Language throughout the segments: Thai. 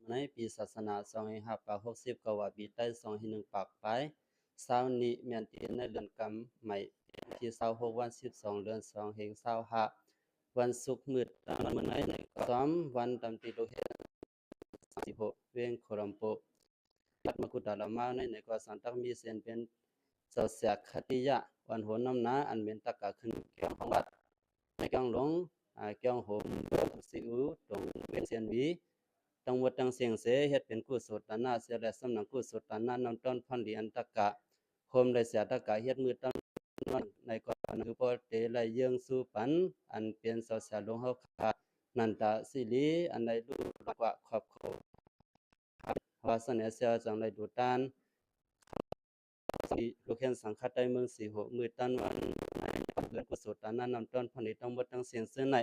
ในปีศาสนา2560ก็ว่าปีใต้2-1ปากไปเช้านี้แม่นตีในเดือนกำใหม่ที่26วัน12เดือน2แห่ง25วันศุกร์มืดตามมื้อไหนใน3วันตามที่โลกเฮ็ด16เวียงโคลัมโปปัดมกุฎาลามาในก็สันตักมีเส้นเป็นเจ้าเสียคติยะวันโหน้ำนาอันเป็นตะกะขึ้นเกี่ยวของวัดในกลางหลงเกี่ยวโหมสิอูตรงเวียนเซียนวีตั้งหมดตั้งเสียงเสเฮ็ดเป็นกุศลตนาเสียและสำนักกุศลตนานำต้นพันธุ์อันตะกะโคมได้เสียตะกะเฮ็ดมือต้นในก่อนคือพอเตไลเยืองสู่ปันอันเป็นเสาเสียลงเฮาขานันตะสิริอันใดรู้กว่าครอบครัวว่าเสนอเสียจังไดดูตานลูกเห็นสังฆได้เมืองสีหกมือตันวันในเดือนกุศลตานานำต้นผลิตทั้งหมดทั้งเสียงเส้นใน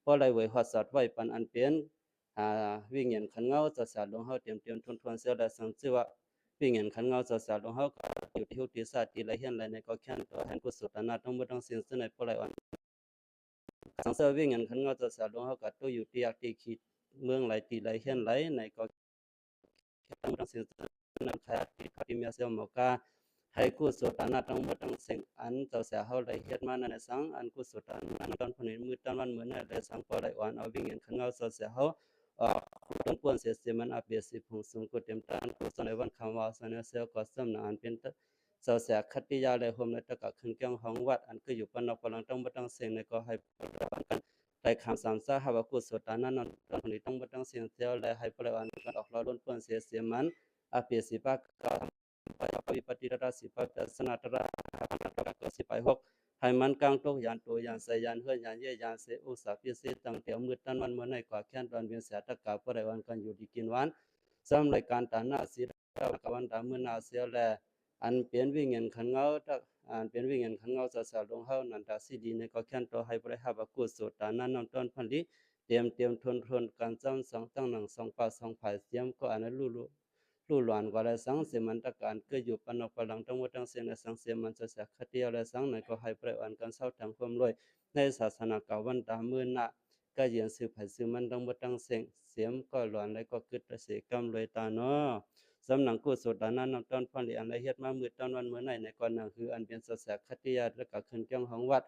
เพราะไรไว้หอดสัตว์ไว้ปันอันเปลี่ยนวิ่งเงินขันเงาจะสาลงเฮาเตรียมทนเสียและสังชื่อว่าวิ่งเงินขันเงาจะสาลงเฮาอยู่ที่หุติศาสตร์ที่ไรเห็นไรในก็แค่ตัวแห่งกุศลตานทั้งหมดทั้งเสียงเส้นในเพราะไรวันสังเสวิ่งเงินขันเงาจะสาลงเฮากับตัวอยู่ที่อักที่คิดเมืองไรตีไรเห็นไรในก็ทั้งหมดทั้งเสียงนั้นใครที่มีเสียงหมอกาให้กุศลตานทั้งหมดทั้งสิ่งอันเจ้าเสียเฮาได้เฮ็ดมาในสังอันกุศลตานตอนพนิมือตอนวันมื้อนั้นได้สังพอได้อ่อนเอาวิ่งเงินขันเงาเจ้าเสียเฮาต้นปวนเสียมันอาเปียสิพงสูงกุเต็มตานกุศลในวันคำว่าสนเสียก็สำนักอันเป็นเจ้าเสียคติยาและโฮมในตะกะขึ้นเกี่ยงของวัดอันคืออยู่ปนอกปลังต้องบ่ต้องเสียงในก็ให้ประวัติกันได้คำสามซาหาว่ากุศลตานั้นตอนนี้ต้องบ่ต้องเสียงเสียและให้ประวัติกันออกรอล้นปวนเสียมันอาเปียสิปากวิปฏิระสิปัสสนาตระก็สิไป6ให้มันกลางตกยานตัวยานใส่ยานเฮือยานเยยานเสอุสาพิเศษตั้งเตียวมืดตันวันเมื่อในกว่าแค้นตอนเวียนเสียตะกาบ่ได้วันกันอยู่ดีกินหวานสำรายการตาหน้าสิกวันตามื้อหน้าเสียแลอันเปลี่ยนวิ่งเงินขันเงาอันเปลี่ยนวิ่งเงินขันเงาจะสาลงเฮานันตาสิดีในก็แค้นตัวให้บ่ได้หาบกุศลตานั้นนำต้นพันธุ์เตรียมทนการจำ2ตั้งหนัง2ปา2ภายเสียมก็อันนั้นลู่หลานกว่าและสังเสมันตะการเกิดอยู่ปนอกปลังทั้งหมดทั้งเสียในสังเสมันจะเสียคติและสังในก็ให้ประวันกันเศร้าทางความรวยในศาสนาเก่าวันตามื่นนะก็ยืนสืบไผ่สืบมันทั้งหมดทั้งเสียมก็หลานและก็กึดเสกำรวยตาเนาะสำนักกุศลนั้นนำต้นพันธุ์อันละเอียดมามืดต้นวันเมื่อไหร่ในก่อนนั้นคืออันเป็นเสียคติและก็ขึ้นเกี่ยงของวัด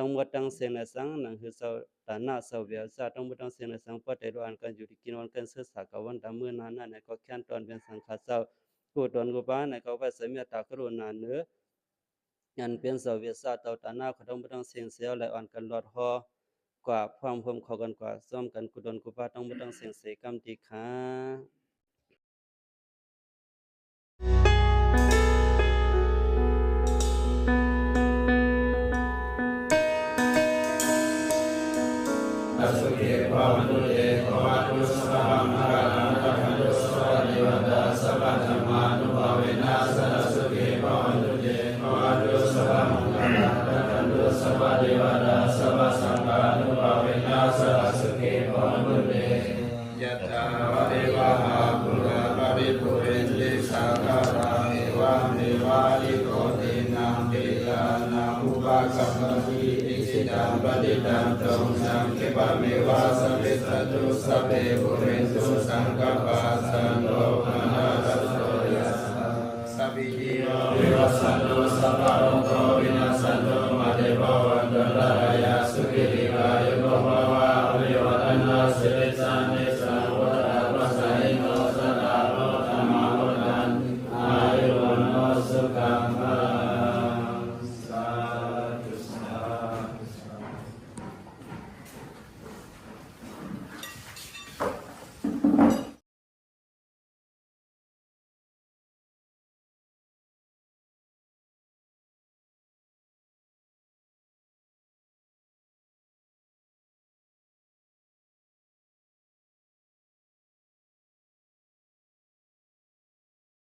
ทั้งหมดทั้งเสียในสังนั่นคือเสาตาหน้าเสาเวียซาทั้งหมดทั้งเสียในสังปะเตรวันกันอยู่ที่กินวันกันศึกษากับวันตามื่นนั้นในก็แค่นตอนเป็นสังฆเสากูตนกูบ้านในเขาไปเสมียตากรุณาเนื้อยันเป็นเสวียศาเตาตาหน้าเขาต้องไม่ต้องเสียงเสียวและอ่อนกันหลอดหอกว่าความพมเขากันกว่าซ่อมกันกูตนกูบ้านต้องไม่ต้องเสียงเสกำติขาสุเกภวตุเตภวตุสัพพะมะระนังกัมตุสัพพะเทวตาสัพพะธรรมานุภาเวนะสัพสุเกภวตุเตภวตุสัพพะมะระนังกัมตุสัพพะเทวตาสัพพะสังฆานุภาเวนะสัพสุเกภวตุเตยะถาวะเทวะหาปุราปะริปุเรนติสังฆาราเอวะเมวะอิโตตินังเตตานังอุปะสัพพะทิสิตังปฏิตังตงสังคิปะเมวะสัพพิสัตตุสัพเพปุเรนตุสังฆปะสันโฆมนาสโสยัสสะสัพพิโยวิวัสสตุสัพพะโร